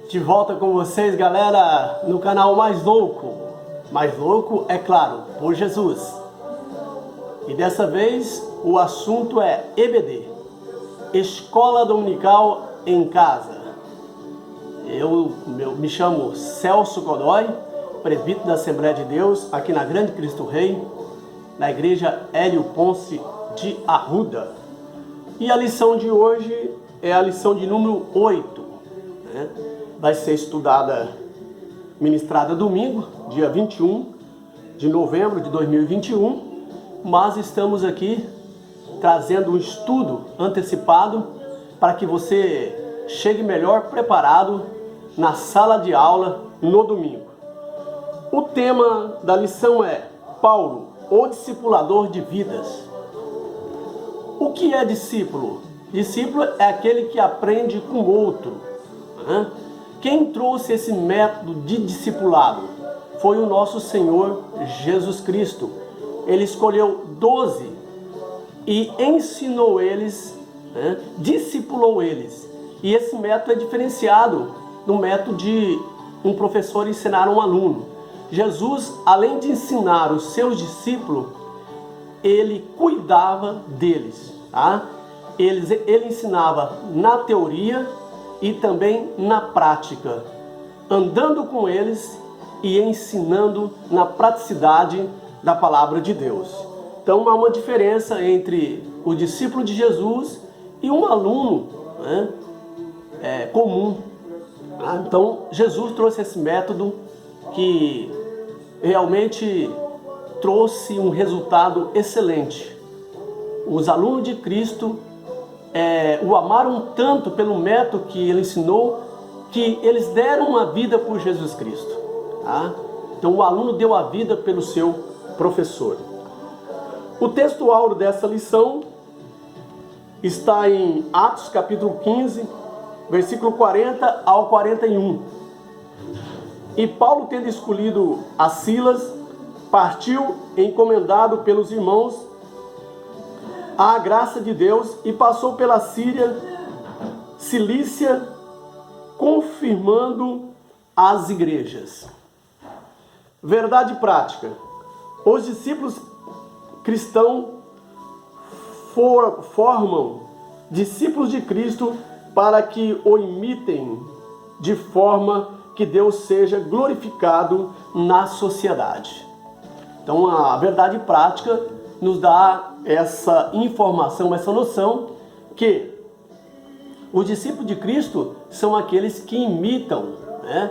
De volta com vocês, galera, no canal Mais Louco. Mais Louco, é claro, por Jesus. E dessa vez o assunto é EBD, Escola Dominical em Casa. Eu me chamo Celso Godoy, presbítero da Assembleia de Deus, aqui na Grande Cristo Rei, na Igreja Hélio Ponce de Arruda. E a lição de hoje é a lição de número 8, né? Vai ser estudada, ministrada domingo, dia 21 de novembro de 2021, mas estamos aqui trazendo um estudo antecipado para que você chegue melhor preparado na sala de aula no domingo. O tema da lição é Paulo, o discipulador de vidas. O que é discípulo? Discípulo é aquele que aprende com o outro, né? Quem trouxe esse método de discipulado foi o nosso Senhor Jesus Cristo. Ele escolheu 12 e ensinou eles, né? Discipulou eles. E esse método é diferenciado do método de um professor ensinar um aluno. Jesus, além de ensinar os seus discípulos, ele cuidava deles, tá? Ele ensinava na teoria e também na prática, andando com eles e ensinando na praticidade da palavra de Deus. Então há uma diferença entre o discípulo de Jesus e um aluno, né, comum. Então Jesus trouxe esse método que realmente trouxe um resultado excelente. Os alunos de Cristo o amaram tanto pelo método que ele ensinou, que eles deram uma vida por Jesus Cristo, tá? Então o aluno deu a vida pelo seu professor. O texto áureo dessa lição está em Atos capítulo 15, versículo 40 ao 41. E Paulo, tendo escolhido a Silas, partiu encomendado pelos irmãos à graça de Deus e passou pela Síria, Cilícia, confirmando as igrejas. Verdade prática. Os discípulos cristãos formam discípulos de Cristo para que o imitem de forma que Deus seja glorificado na sociedade. Então a verdade prática nos dá essa informação, essa noção que os discípulos de Cristo são aqueles que imitam, né,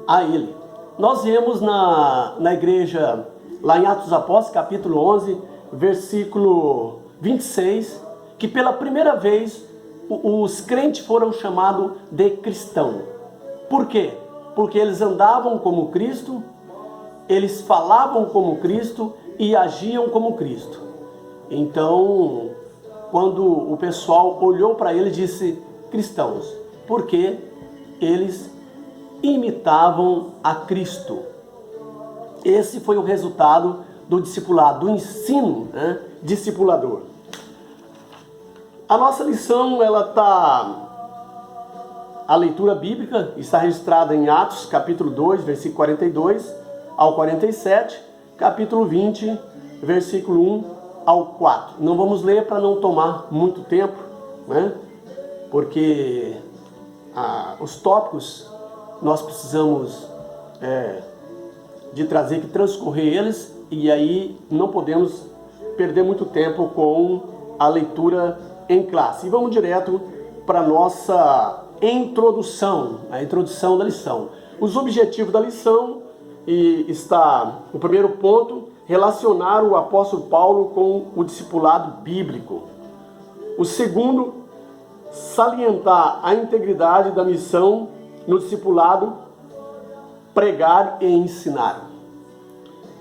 a Ele. Nós vemos na igreja, lá em Atos dos Apóstolos, capítulo 11, versículo 26, que pela primeira vez os crentes foram chamados de cristão. Por quê? Porque eles andavam como Cristo, eles falavam como Cristo e agiam como Cristo. Então, quando o pessoal olhou para ele, disse cristãos, porque eles imitavam a Cristo. Esse foi o resultado do discipulado, do ensino, né, discipulador. A nossa lição, a leitura bíblica está registrada em Atos, capítulo 2, versículo 42 ao 47, capítulo 20, versículo 1 ao 4. Não vamos ler para não tomar muito tempo, né? Porque os tópicos nós precisamos de trazer, que transcorrer eles, e aí não podemos perder muito tempo com a leitura em classe. E vamos direto para a nossa introdução, a introdução da lição. Os objetivos da lição, e está o primeiro ponto: relacionar o apóstolo Paulo com o discipulado bíblico. O segundo, salientar a integridade da missão no discipulado, pregar e ensinar.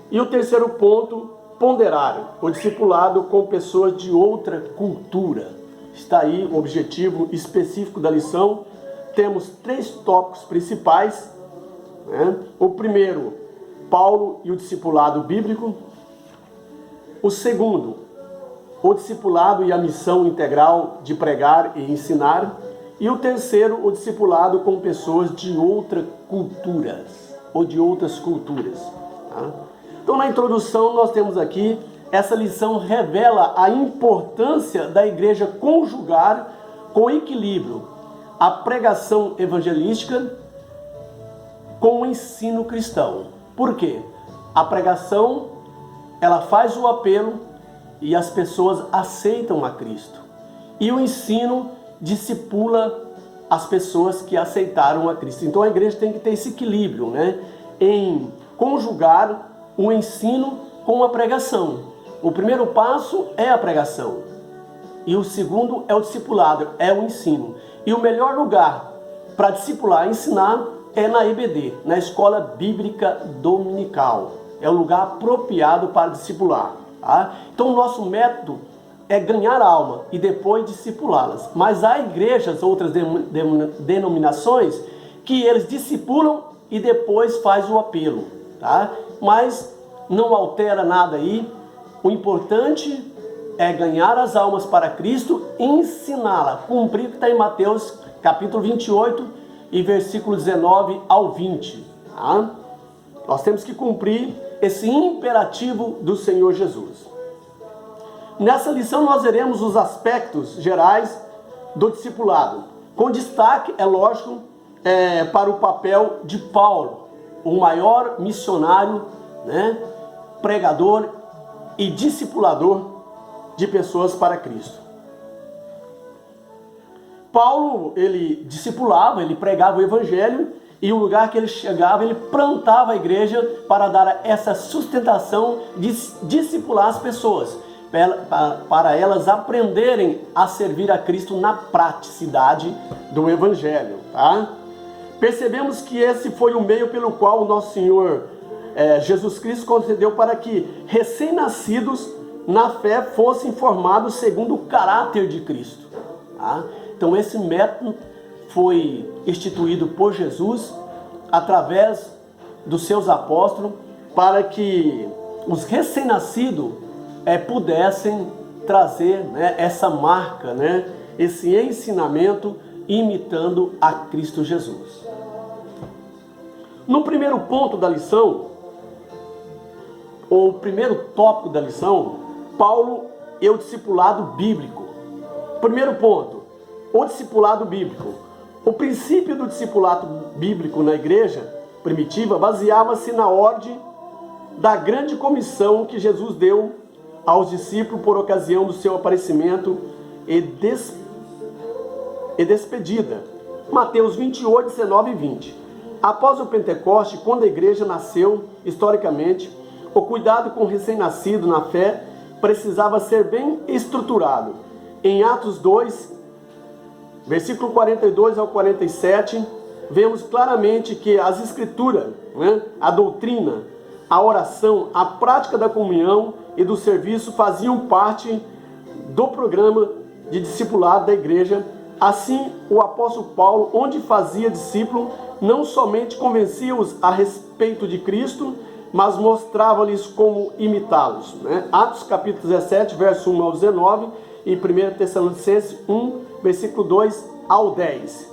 E o terceiro ponto, ponderar o discipulado com pessoas de outra cultura. Está aí o objetivo específico da lição. Temos 3 tópicos principais, né? O primeiro, Paulo e o discipulado bíblico. O segundo, o discipulado e a missão integral de pregar e ensinar. E o terceiro, o discipulado com pessoas de outras culturas, ou de outras culturas. Tá? Então, na introdução, nós temos aqui, essa lição revela a importância da igreja conjugar com equilíbrio a pregação evangelística com o ensino cristão. Por quê? A pregação, ela faz o apelo e as pessoas aceitam a Cristo. E o ensino discipula as pessoas que aceitaram a Cristo. Então a igreja tem que ter esse equilíbrio, né? Em conjugar o ensino com a pregação. O primeiro passo é a pregação. E o segundo é o discipulado, é o ensino. E o melhor lugar para discipular e ensinar é na EBD, na Escola Bíblica Dominical. É o lugar apropriado para discipular. Tá? Então o nosso método é ganhar a alma e depois discipulá-las. Mas há igrejas, outras denominações, que eles discipulam e depois faz o apelo. Tá? Mas não altera nada aí. O importante é ganhar as almas para Cristo e ensiná-la. Cumprir o que está em Mateus capítulo 28 e versículo 19 ao 20. Tá? Nós temos que cumprir esse imperativo do Senhor Jesus. Nessa lição nós veremos os aspectos gerais do discipulado, com destaque, é lógico, para o papel de Paulo, o maior missionário, né, pregador e discipulador de pessoas para Cristo. Paulo, ele discipulava, ele pregava o evangelho, e o lugar que ele chegava, ele plantava a igreja para dar essa sustentação de discipular as pessoas, para elas aprenderem a servir a Cristo na praticidade do evangelho. Tá? Percebemos que esse foi o meio pelo qual o nosso Senhor Jesus Cristo concedeu para que recém-nascidos na fé fossem formados segundo o caráter de Cristo. Tá? Então esse método foi instituído por Jesus através dos seus apóstolos para que os recém-nascidos pudessem trazer, né, essa marca, né, esse ensinamento imitando a Cristo Jesus. No primeiro ponto da lição, ou o primeiro tópico da lição, Paulo e o discipulado bíblico. Primeiro ponto, o discipulado bíblico. O princípio do discipulado bíblico na igreja primitiva baseava-se na ordem da grande comissão que Jesus deu aos discípulos por ocasião do seu aparecimento e despedida. Mateus 28, 19 e 20. Após o Pentecoste, quando a igreja nasceu, historicamente, o cuidado com o recém-nascido na fé precisava ser bem estruturado. Em Atos 2, versículo 42 ao 47, vemos claramente que as escrituras, né, a doutrina, a oração, a prática da comunhão e do serviço faziam parte do programa de discipulado da igreja. Assim, o apóstolo Paulo, onde fazia discípulo, não somente convencia-os a respeito de Cristo, mas mostrava-lhes como imitá-los. Né? Atos capítulo 17, verso 1 ao 19 e 1 Tessalonicenses 1, versículo 2 ao 10.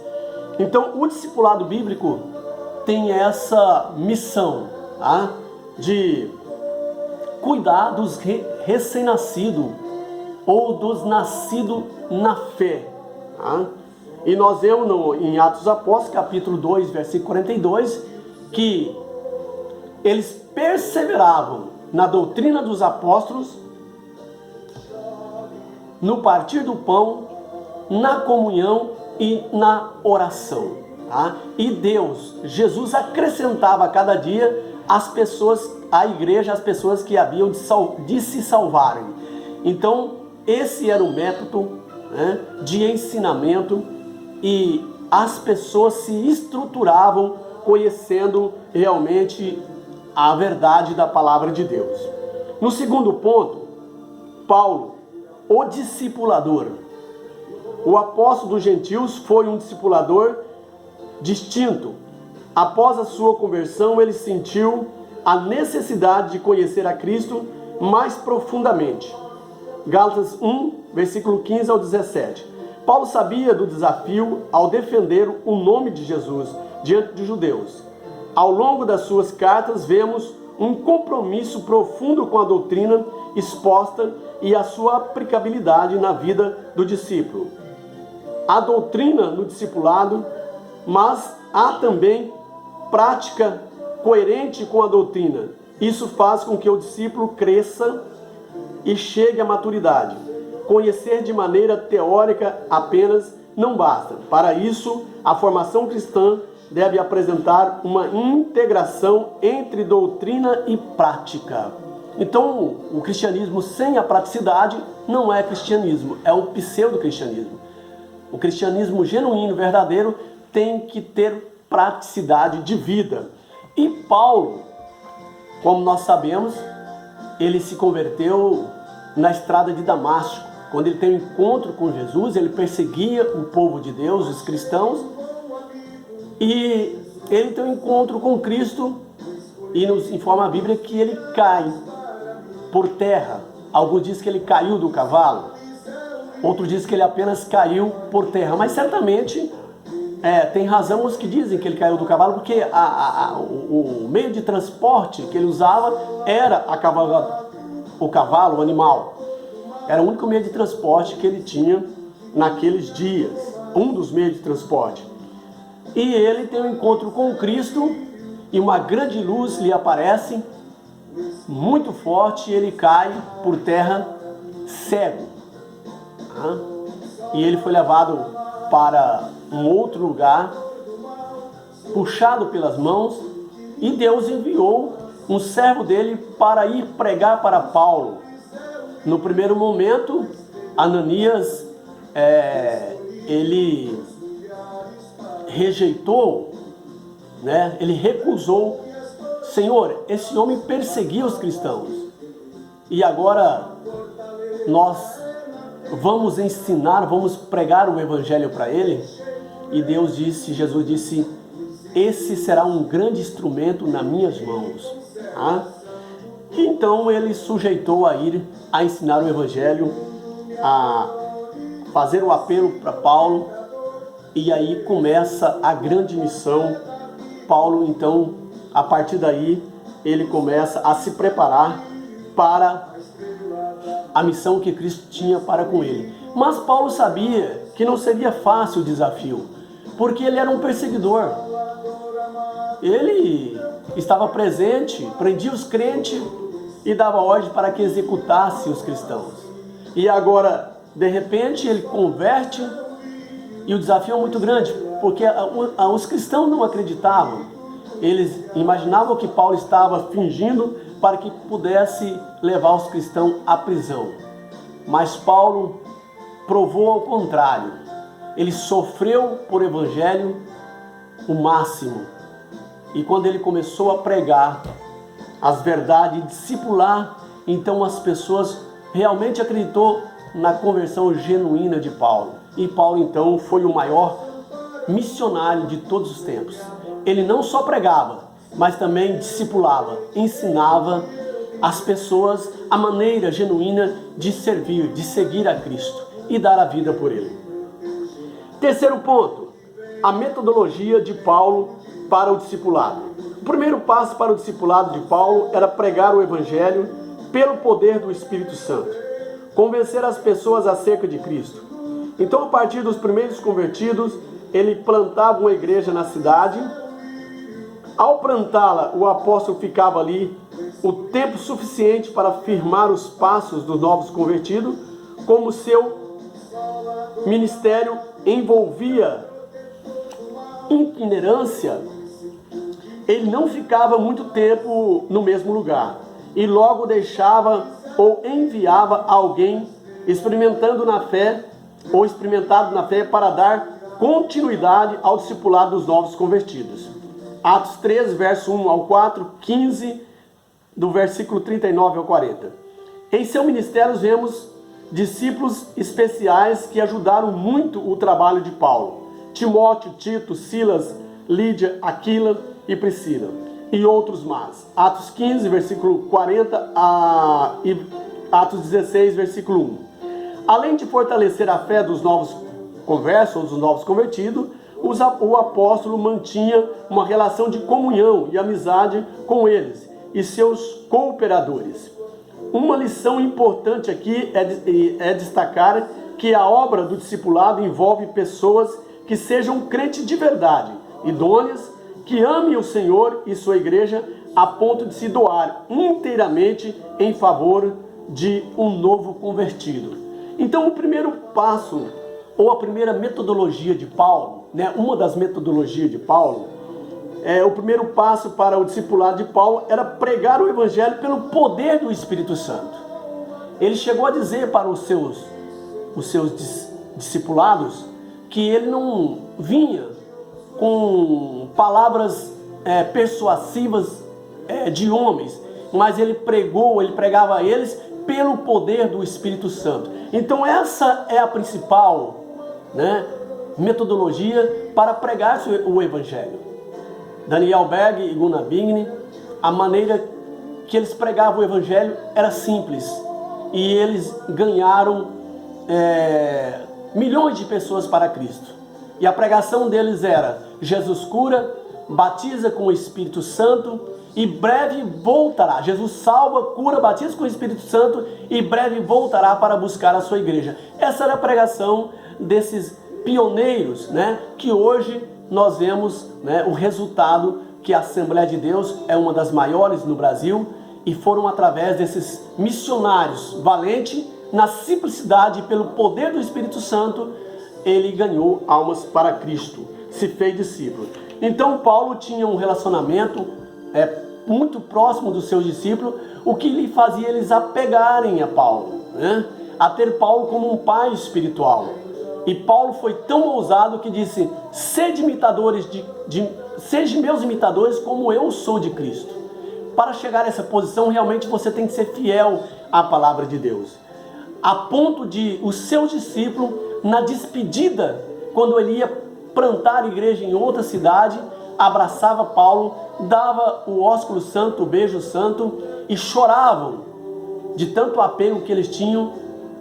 Então, o discipulado bíblico tem essa missão, tá? De cuidar dos recém-nascidos ou dos nascidos na fé. Tá? E nós vemos em Atos Apóstolos, capítulo 2, versículo 42, que eles perseveravam na doutrina dos apóstolos, no partir do pão, na comunhão e na oração. Tá? E Deus, Jesus acrescentava a cada dia as pessoas, a igreja, as pessoas que haviam de se salvarem. Então, esse era o método, né, de ensinamento, e as pessoas se estruturavam conhecendo realmente a verdade da palavra de Deus. No segundo ponto, Paulo, o discipulador. O apóstolo dos gentios foi um discipulador distinto. Após a sua conversão, ele sentiu a necessidade de conhecer a Cristo mais profundamente. Gálatas 1, versículo 15 ao 17. Paulo sabia do desafio ao defender o nome de Jesus diante dos judeus. Ao longo das suas cartas, vemos um compromisso profundo com a doutrina exposta e a sua aplicabilidade na vida do discípulo. Há doutrina no discipulado, mas há também prática coerente com a doutrina. Isso faz com que o discípulo cresça e chegue à maturidade. Conhecer de maneira teórica apenas não basta. Para isso, a formação cristã deve apresentar uma integração entre doutrina e prática. Então, o cristianismo sem a praticidade não é cristianismo, é um pseudo-cristianismo. O cristianismo genuíno, verdadeiro, tem que ter praticidade de vida. E Paulo, como nós sabemos, ele se converteu na estrada de Damasco. Quando ele tem um encontro com Jesus, ele perseguia o povo de Deus, os cristãos, e ele tem um encontro com Cristo, e nos informa a Bíblia que ele cai por terra. Alguns dizem que ele caiu do cavalo, outros dizem que ele apenas caiu por terra, mas certamente tem razão os que dizem que ele caiu do cavalo, porque o meio de transporte que ele usava era o cavalo, o animal. Era o único meio de transporte que ele tinha naqueles dias, um dos meios de transporte. E ele tem um encontro com Cristo e uma grande luz lhe aparece, muito forte, e ele cai por terra cego. E ele foi levado para um outro lugar, puxado pelas mãos, e Deus enviou um servo dele para ir pregar para Paulo. No primeiro momento, Ananias, ele rejeitou, ele recusou. Senhor, esse homem perseguia os cristãos, e agora nós vamos ensinar, vamos pregar o evangelho para ele? E Jesus disse, esse será um grande instrumento nas minhas mãos. Então ele sujeitou a ir a ensinar o evangelho, a fazer o apelo para Paulo, e aí começa a grande missão. Paulo, então, a partir daí, ele começa a se preparar para a missão que Cristo tinha para com ele. Mas Paulo sabia que não seria fácil o desafio, porque ele era um perseguidor. Ele estava presente, prendia os crentes e dava ordem para que executasse os cristãos. E agora, de repente, ele converte, e o desafio é muito grande, porque os cristãos não acreditavam. Eles imaginavam que Paulo estava fingindo para que pudesse levar os cristãos à prisão. Mas Paulo provou ao contrário. Ele sofreu por evangelho o máximo. E quando ele começou a pregar as verdades e discipular, então as pessoas realmente acreditou na conversão genuína de Paulo. E Paulo então foi o maior missionário de todos os tempos. Ele não só pregava, mas também discipulava, ensinava as pessoas a maneira genuína de servir, de seguir a Cristo e dar a vida por ele. Terceiro ponto, a metodologia de Paulo para o discipulado. O primeiro passo para o discipulado de Paulo era pregar o evangelho pelo poder do Espírito Santo, convencer as pessoas acerca de Cristo. Então, a partir dos primeiros convertidos, ele plantava uma igreja na cidade. Ao plantá-la, o apóstolo ficava ali o tempo suficiente para firmar os passos dos novos convertidos, como seu ministério envolvia itinerância. Ele não ficava muito tempo no mesmo lugar e logo deixava ou enviava alguém experimentado na fé para dar continuidade ao discipulado dos novos convertidos. Atos 3, verso 1 ao 4, 15, do versículo 39 ao 40. Em seu ministério vemos discípulos especiais que ajudaram muito o trabalho de Paulo. Timóteo, Tito, Silas, Lídia, Aquila e Priscila, e outros mais. Atos 15, versículo 40 e Atos 16, versículo 1. Além de fortalecer a fé dos novos conversos ou dos novos convertidos, o apóstolo mantinha uma relação de comunhão e amizade com eles e seus cooperadores. Uma lição importante aqui é destacar que a obra do discipulado envolve pessoas que sejam crentes de verdade, idôneas, que amem o Senhor e sua igreja a ponto de se doar inteiramente em favor de um novo convertido. Então, o primeiro passo, ou a primeira metodologia de Paulo, uma das metodologias de Paulo, o primeiro passo para o discipulado de Paulo era pregar o evangelho pelo poder do Espírito Santo. Ele chegou a dizer para os seus discipulados que ele não vinha com palavras persuasivas de homens, mas ele pregava a eles pelo poder do Espírito Santo. Então essa é a principal metodologia para pregar o evangelho. Daniel Berg e Gunnar Bigni, a maneira que eles pregavam o evangelho era simples, e eles ganharam milhões de pessoas para Cristo. E a pregação deles era: Jesus cura, batiza com o Espírito Santo e breve voltará. Jesus salva, cura, batiza com o Espírito Santo e breve voltará para buscar a sua igreja. Essa era a pregação desses pioneiros, que hoje nós vemos o resultado, que a Assembleia de Deus é uma das maiores no Brasil, e foram através desses missionários valentes, na simplicidade e pelo poder do Espírito Santo, ele ganhou almas para Cristo, se fez discípulo. Então Paulo tinha um relacionamento muito próximo dos seus discípulos, o que lhe fazia eles apegarem a Paulo, a ter Paulo como um pai espiritual. E Paulo foi tão ousado que disse: sede imitadores sede meus imitadores como eu sou de Cristo. Para chegar a essa posição, realmente você tem que ser fiel à palavra de Deus. A ponto de os seus discípulos, na despedida, quando ele ia plantar a igreja em outra cidade, abraçava Paulo, dava o ósculo santo, o beijo santo, e choravam de tanto apego que eles tinham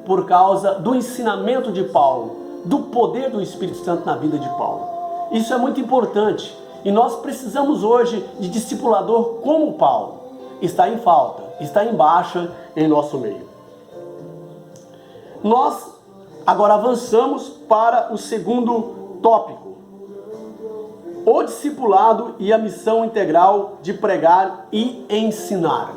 por causa do ensinamento de Paulo, do poder do Espírito Santo na vida de Paulo. Isso é muito importante, e nós precisamos hoje de discipulador como Paulo. Está em falta, está em baixa em nosso meio. Nós agora avançamos para o segundo tópico: o discipulado e a missão integral de pregar e ensinar.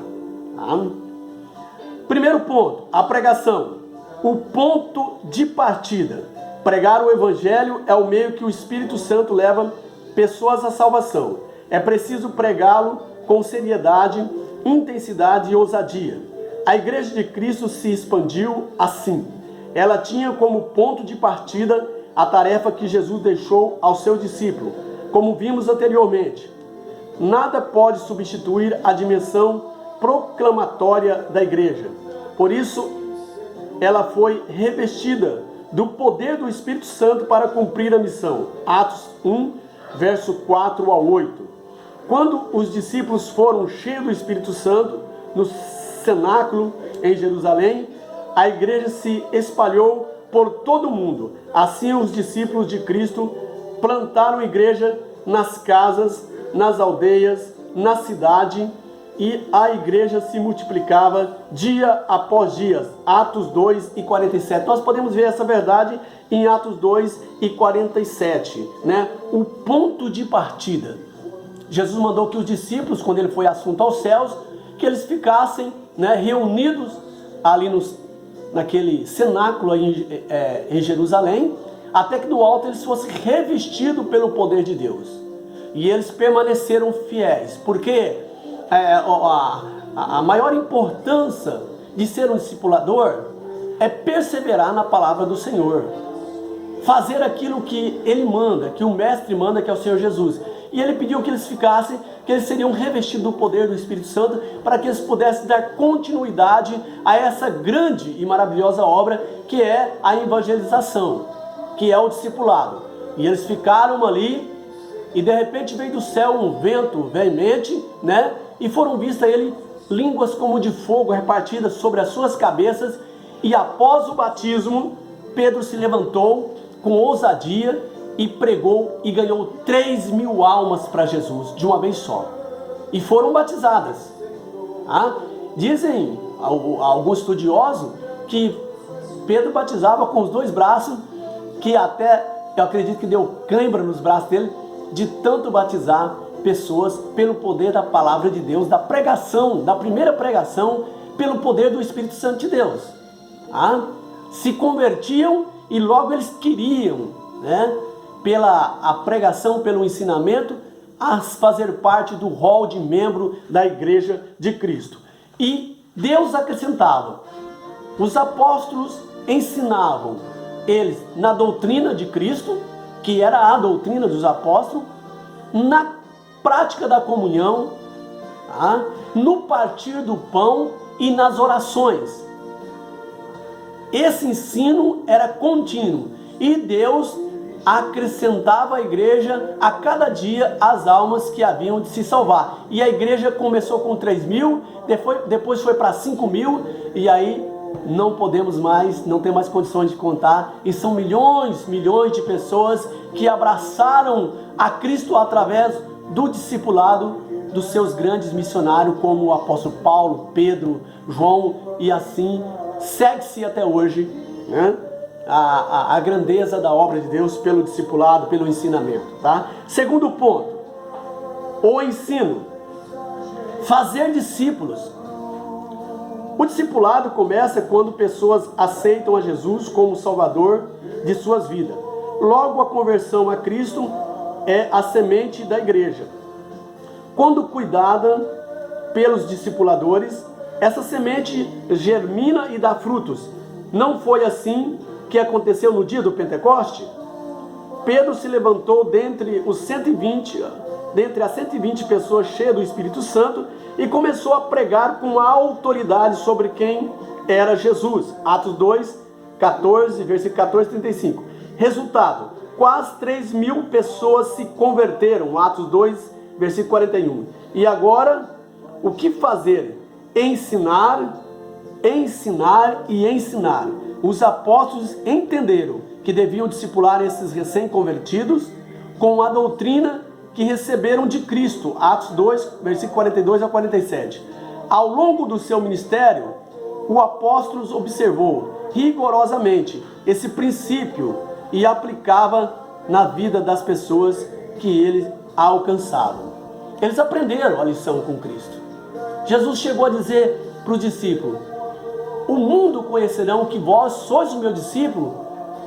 Primeiro ponto, a pregação, o ponto de partida. Pregar o evangelho é o meio que o Espírito Santo leva pessoas à salvação. É preciso pregá-lo com seriedade, intensidade e ousadia. A igreja de Cristo se expandiu assim. Ela tinha como ponto de partida a tarefa que Jesus deixou ao seu discípulo, como vimos anteriormente. Nada pode substituir a dimensão proclamatória da igreja. Por isso, ela foi revestida do poder do Espírito Santo para cumprir a missão. Atos 1, verso 4 a 8. Quando os discípulos foram cheios do Espírito Santo, no cenáculo em Jerusalém, a igreja se espalhou por todo o mundo. Assim, os discípulos de Cristo plantaram igreja nas casas, nas aldeias, na cidade, e a igreja se multiplicava dia após dia. Atos 2 e 47. Nós podemos ver essa verdade em Atos 2 e 47, O ponto de partida. Jesus mandou que os discípulos, quando ele foi assunto aos céus, que eles ficassem reunidos ali naquele cenáculo em Jerusalém, até que do alto eles fossem revestidos pelo poder de Deus. E eles permaneceram fiéis, porque a maior importância de ser um discipulador é perseverar na palavra do Senhor, fazer aquilo que ele manda, que o mestre manda, que é o Senhor Jesus. E ele pediu que eles ficassem, que eles seriam revestidos do poder do Espírito Santo, para que eles pudessem dar continuidade a essa grande e maravilhosa obra que é a evangelização, que é o discipulado. E eles ficaram ali, e de repente veio do céu um vento veemente, e foram vistas a ele línguas como de fogo repartidas sobre as suas cabeças. E após o batismo, Pedro se levantou, com ousadia e pregou e ganhou 3.000 almas para Jesus de uma vez só. E foram batizadas. Dizem alguns estudiosos que Pedro batizava com os 2 braços, que até eu acredito que deu cãibra nos braços dele, de tanto batizar pessoas pelo poder da palavra de Deus, da pregação, da primeira pregação, pelo poder do Espírito Santo de Deus. Se convertiam e logo eles queriam, pela a pregação, pelo ensinamento, a fazer parte do rol de membro da igreja de Cristo. E Deus acrescentava, os apóstolos ensinavam eles na doutrina de Cristo, que era a doutrina dos apóstolos, na prática da comunhão, no partir do pão e nas orações. Esse ensino era contínuo e Deus acrescentava à igreja a cada dia as almas que haviam de se salvar. E a igreja começou com 3.000, depois foi para 5.000, e aí não podemos mais, não tem mais condições de contar, e são milhões de pessoas que abraçaram a Cristo através do discipulado dos seus grandes missionários, como o apóstolo Paulo, Pedro, João, e assim segue-se até hoje, a grandeza da obra de Deus pelo discipulado, pelo ensinamento, tá? Segundo ponto, o ensino, fazer discípulos. O discipulado começa quando pessoas aceitam a Jesus como Salvador de suas vidas. Logo, a conversão a Cristo é a semente da igreja. Quando cuidada pelos discipuladores, essa semente germina e dá frutos. Não foi assim que aconteceu no dia do Pentecoste? Pedro se levantou dentre as 120 pessoas cheias do Espírito Santo e começou a pregar com autoridade sobre quem era Jesus. Atos 2, 14, versículo 14 e 35. Resultado, quase 3.000 pessoas se converteram. Atos 2, versículo 41. E agora, o que fazer? Ensinar e ensinar. Os apóstolos entenderam que deviam discipular esses recém-convertidos com a doutrina que receberam de Cristo. Atos 2, versículo 42 a 47. Ao longo do seu ministério, o apóstolo observou rigorosamente esse princípio e aplicava na vida das pessoas que eles alcançavam. Eles aprenderam a lição com Cristo. Jesus chegou a dizer para os discípulos: o mundo conhecerão que vós sois o meu discípulo,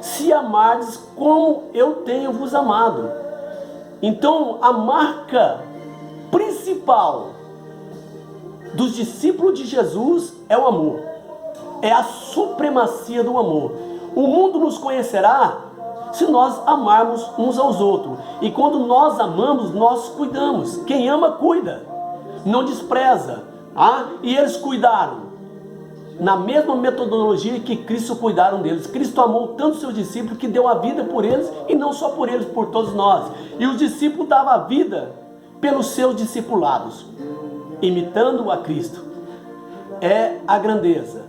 se amardes como eu tenho vos amado. Então, a marca principal dos discípulos de Jesus é o amor. É a supremacia do amor. O mundo nos conhecerá se nós amarmos uns aos outros. E quando nós amamos, nós cuidamos. Quem ama, cuida. Não despreza. E eles cuidaram na mesma metodologia que Cristo cuidaram deles. Cristo amou tanto seus discípulos que deu a vida por eles, e não só por eles, por todos nós. E os discípulos davam a vida pelos seus discipulados, imitando a Cristo. É a grandeza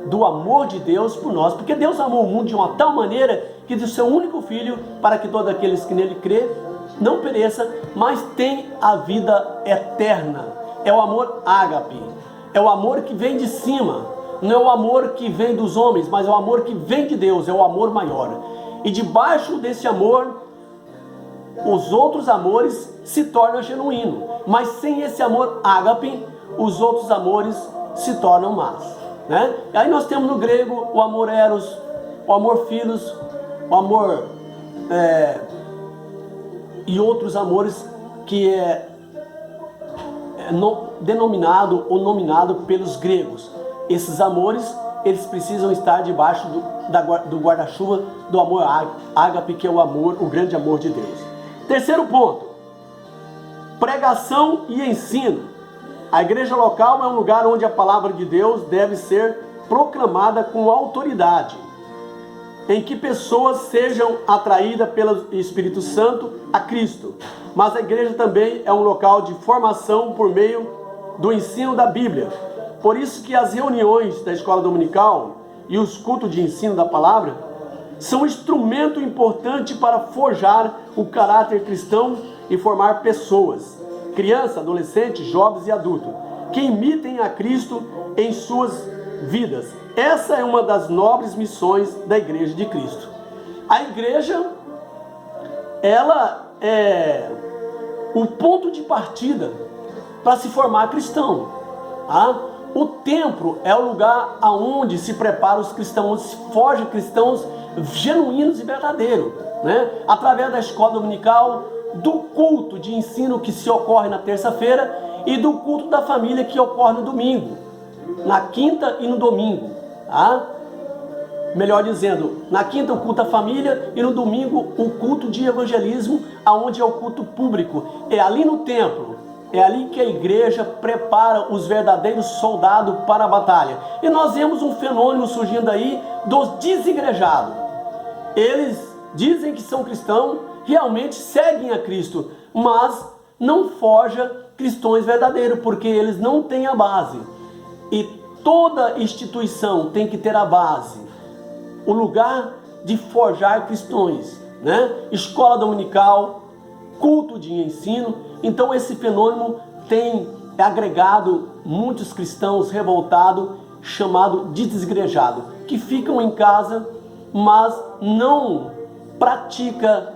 do amor de Deus por nós, porque Deus amou o mundo de uma tal maneira que deu seu único Filho, para que todos aqueles que nele crê não pereça, mas tenham a vida eterna. É o amor ágape, é o amor que vem de cima. Não é o amor que vem dos homens, mas é o amor que vem de Deus, é o amor maior. E debaixo desse amor, os outros amores se tornam genuínos. Mas sem esse amor ágape, os outros amores se tornam más. E aí nós temos no grego o amor eros, o amor philos, o amor e outros amores que denominado ou nominado pelos gregos. Esses amores, eles precisam estar debaixo do guarda-chuva do amor ágape, que é o amor, o grande amor de Deus. Terceiro ponto, pregação e ensino. A igreja local é um lugar onde a palavra de Deus deve ser proclamada com autoridade, em que pessoas sejam atraídas pelo Espírito Santo a Cristo. Mas a igreja também é um local de formação por meio do ensino da Bíblia. Por isso que as reuniões da escola dominical e os cultos de ensino da palavra são instrumento importante para forjar o caráter cristão e formar pessoas, crianças, adolescentes, jovens e adultos, que imitem a Cristo em suas vidas. Essa é uma das nobres missões da Igreja de Cristo. A igreja, ela é o ponto de partida para se formar cristão. Tá? O templo é o lugar aonde se prepara os cristãos, onde se forja cristãos genuínos e verdadeiros, né? Através da escola dominical, do culto de ensino que se ocorre na terça-feira e do culto da família que ocorre no domingo, na quinta e no domingo, tá? Melhor dizendo, na quinta o culto da família e no domingo o culto de evangelismo, aonde é o culto público. É ali no templo, é ali que a igreja prepara os verdadeiros soldados para a batalha. E nós vemos um fenômeno surgindo aí dos desigrejados. Eles dizem que são cristãos, realmente seguem a Cristo, mas não forja cristãos verdadeiros, porque eles não têm a base. E toda instituição tem que ter a base, o lugar de forjar cristãos, né? Escola dominical, culto de ensino. Então esse fenômeno tem agregado muitos cristãos revoltados, chamados de desigrejados, que ficam em casa, mas não pratica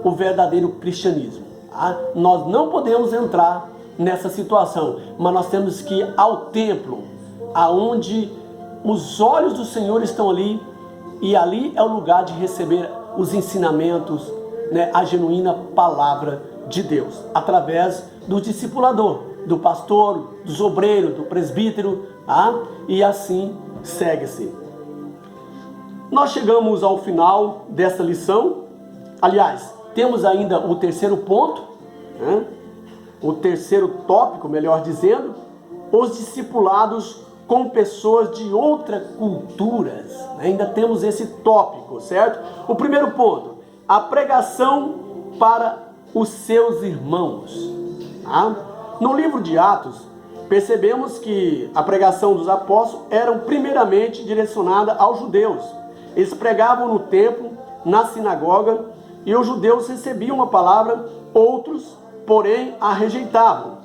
o verdadeiro cristianismo. Tá? Nós não podemos entrar nessa situação, mas nós temos que ir ao templo, aonde os olhos do Senhor estão ali, e ali é o lugar de receber os ensinamentos, né, a genuína palavra de Deus, através do discipulador, do pastor, dos obreiros, do presbítero, tá? E assim segue-se. Nós chegamos ao final dessa lição. Aliás, temos ainda o terceiro ponto, né? O terceiro tópico, melhor dizendo, os discipulados com pessoas de outras culturas. Ainda temos esse tópico, certo? O primeiro ponto, a pregação para os seus irmãos. Tá? No livro de Atos, percebemos que a pregação dos apóstolos era primeiramente direcionada aos judeus. Eles pregavam no templo, na sinagoga, e os judeus recebiam a palavra, outros, porém, a rejeitavam.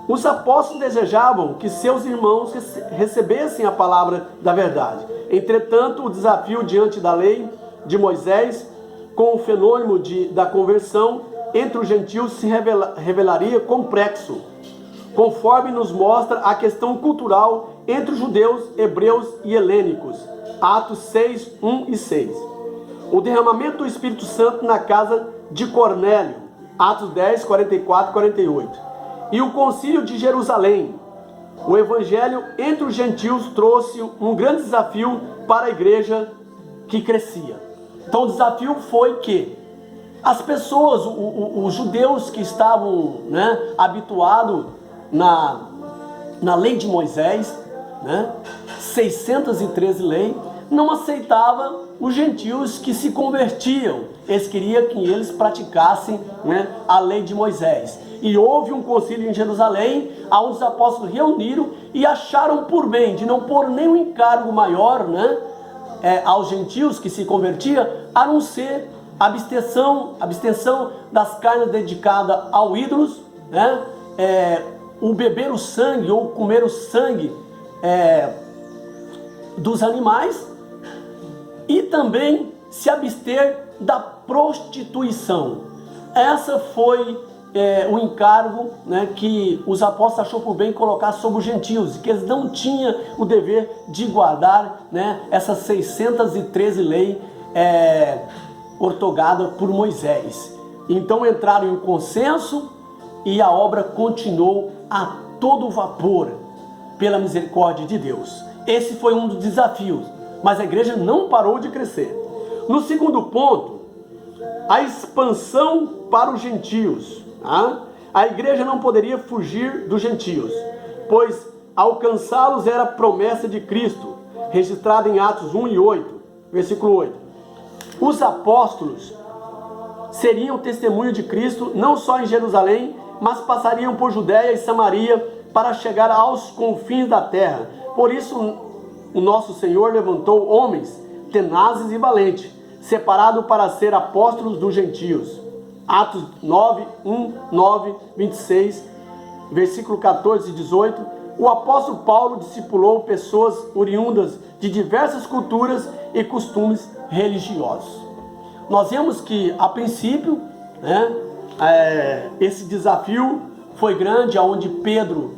Os apóstolos desejavam que seus irmãos recebessem a palavra da verdade. Entretanto, o desafio diante da lei de Moisés, com o fenômeno da conversão entre os gentios, se revelaria complexo, conforme nos mostra a questão cultural entre os judeus, hebreus e helênicos. Atos 6, 1 e 6. O derramamento do Espírito Santo na casa de Cornélio. Atos 10, 44 e 48. E o concílio de Jerusalém. O evangelho entre os gentios trouxe um grande desafio para a igreja que crescia. Então o desafio foi que as pessoas, os judeus que estavam, né, habituados na lei de Moisés, né, 613 leis, não aceitava os gentios que se convertiam. Eles queriam que eles praticassem, né, a lei de Moisés. E houve um concílio em Jerusalém, onde os apóstolos reuniram e acharam por bem de não pôr nenhum encargo maior, né, aos gentios que se convertiam, a não ser a abstenção das carnes dedicadas ao ídolos, né, o beber o sangue ou comer o sangue dos animais, e também se abster da prostituição. Essa foi o encargo, né, que os apóstolos achou por bem colocar sobre os gentios, que eles não tinham o dever de guardar, né, essas 613 leis ortogadas por Moisés. Então entraram em um consenso e a obra continuou a todo vapor, pela misericórdia de Deus. Esse foi um dos desafios, mas a igreja não parou de crescer. No segundo ponto, a expansão para os gentios. Tá? A igreja não poderia fugir dos gentios, pois alcançá-los era a promessa de Cristo, registrada em Atos 1 e 8, versículo 8. Os apóstolos seriam testemunho de Cristo não só em Jerusalém, mas passariam por Judéia e Samaria para chegar aos confins da terra. Por isso o nosso Senhor levantou homens tenazes e valentes, separado para ser apóstolos dos gentios. Atos 9, 1, 9, 26, versículo 14 e 18. O apóstolo Paulo discipulou pessoas oriundas de diversas culturas e costumes religiosos. Nós vemos que, a princípio, esse desafio foi grande, onde Pedro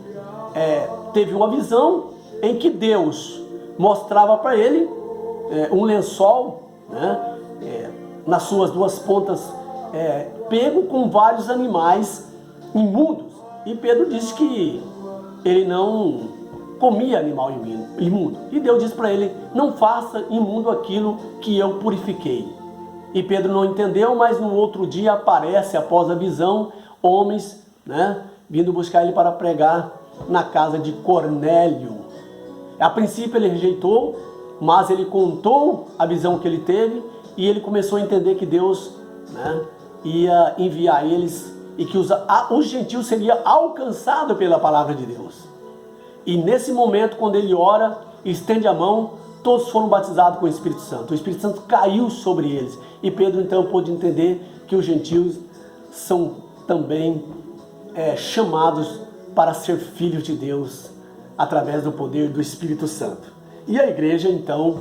teve uma visão em que Deus mostrava para ele um lençol, nas suas duas pontas, pego com vários animais imundos. E Pedro disse que ele não comia animal imundo. E Deus disse para ele: não faça imundo aquilo que eu purifiquei. E Pedro não entendeu, mas no outro dia aparece, após a visão, homens, vindo buscar ele para pregar na casa de Cornélio. A princípio ele rejeitou, mas ele contou a visão que ele teve e ele começou a entender que Deus ia enviar eles e que os gentios seriam alcançados pela palavra de Deus. E nesse momento, quando ele ora e estende a mão, todos foram batizados com o Espírito Santo. O Espírito Santo caiu sobre eles. E Pedro então pôde entender que os gentios são também chamados para ser filhos de Deus através do poder do Espírito Santo. E a igreja então